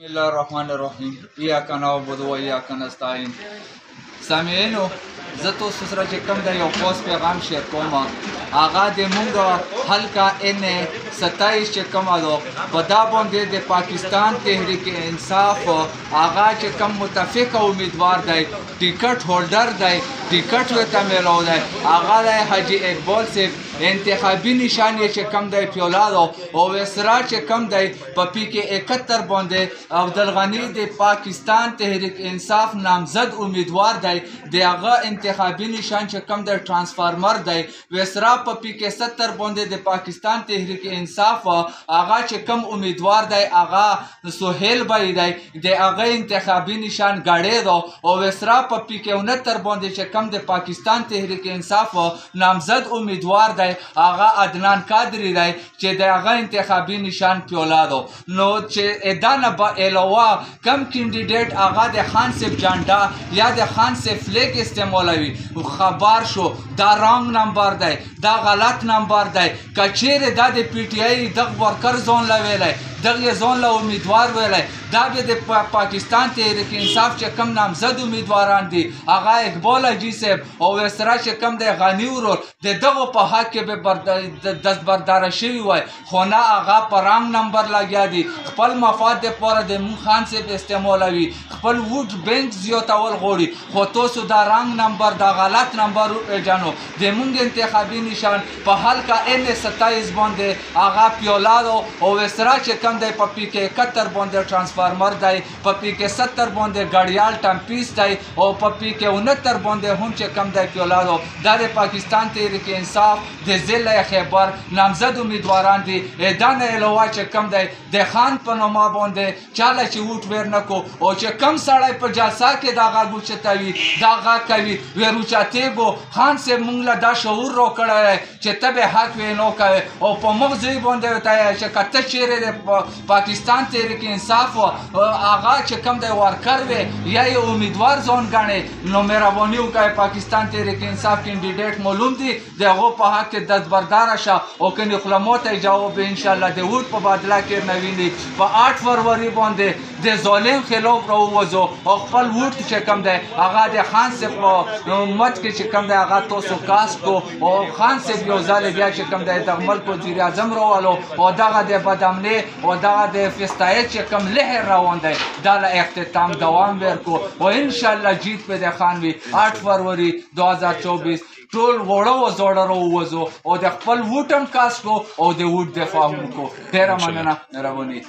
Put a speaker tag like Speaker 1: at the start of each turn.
Speaker 1: بسم الله الرحمن الرحیم ایاک نعبد و ایاک نستعین. سامعینو، زه تاسو سره چې کوم د یو پوسټ پیغام شیر کوم هغه د مونږ حلقه ان 27 چې کومه ده په دا باندې د پاکستان تحریک انصاف هغه چې کوم متفق امیدوار دی ټیکټ هولډر دی ټیکټ ورته میلاو دی هغه دی حاجي اقبال صاحب انتخابي نشان یې چې کوم دی پیولادو او وسرا چې کوم دی په پی کې 71 باندې عبدالغني د پاکستان تحریک انصاف نامزد امیدوار دی د هغه انتخابي نشان چې کوم دی ټرانسفارمر دی وسرا په پی کې 70 باندې د پاکستان تحریک انصاف هغه چې کوم امیدوار دی هغه سهیل بای دی د هغه انتخابي نشان غاړې دو او وسرا په پی کې 69 باندې چې کوم د پاکستان تحریک انصاف نامزد امیدوار دی هغه عدنان قادری دی چې د هغه انتخابي نشان پیولادو نو چې ادانه با علاوه کم کینډیډیټ هغه د خان صاحب جانډا یا د خان صاحب فلیک استعمالوي خبر شو دا رانګ نمبر دی دا غلط نمبر دی کچیر دا د پی ټی آی دغه ورکر زون لویلی دغه زون له امیدوار ویلی دا به د پاکستان تحریک انصاف چې کم نامزد امیدواران دي هغه اقبال حاجي صاحب او وسره چې کم دی غني ورور د دغه په حق کې به دستبرداره شوي وای خو نه هغه په رانګ نمبر لګیا دي خپل مفاد دپاره د مون خان صاحب استعمالوي خپل ووټ بینک زیاتول غواړي خو تاسو دا رانګ نمبر دا غلط نمبر جانو د مونږ انتخابي نشان په حلقه ان 27 باندې هغه پیولادو او وسره چې کم دی په پی کې 71 باندې ټرانسفارمر دی په پی کې 70 باندې غړیال ټمپیس دی او په پی کې 69 باندې هم چې کم دی پیولادو دا د پاکستان تحریک انصاف د ضلع خیبر نامزد امیدواران دي دانه علاوه چې کم دی د خان په نوما باندې چاله چې ووټ ورنکو او چې کم سړی په جلسه کې دا غږ اوچتوي دا غږ کوي ویروچاتېګو خان صاحب مونږ له دا شعور راکړی چې ته به حق وینو کوې او په موږ ځای باندې ورته چې که ته چیرې د پاکستان تحریک انصاف هغه چې کم دی ورکر وي یا یې امیدوار ځان ګڼې نو مهرباني وکړئ پاکستان تحریک انصاف کینډیډیټ معلوم دي د هغو په حق کې دستبرداره شه او کنې خلمو ته جواب انشاءالله د ووټ په بدله کې نه ویني په 8 فروری باندې د ظالم خلاف راووځو او خپل ووټ چې کم دی هغه د خان صاحب په مت کې چې کم دی هغه تاسو کاسب کو او خان صاحب یو ځل بیا چې کم دی دغه ملک وزیر اعظم راولو او دغه د بدامنۍ او دغه د فستایت چې کم لهر روان دی دا له اختتام دوام ورکو او انشاءالله جیت په د خان وي 8 فروری 2024 ټول وړه و زوړه راووځو او د خپل ووټ هم کاسب کو او د ووټ دفاع هم کو ډېره مننه مهرباني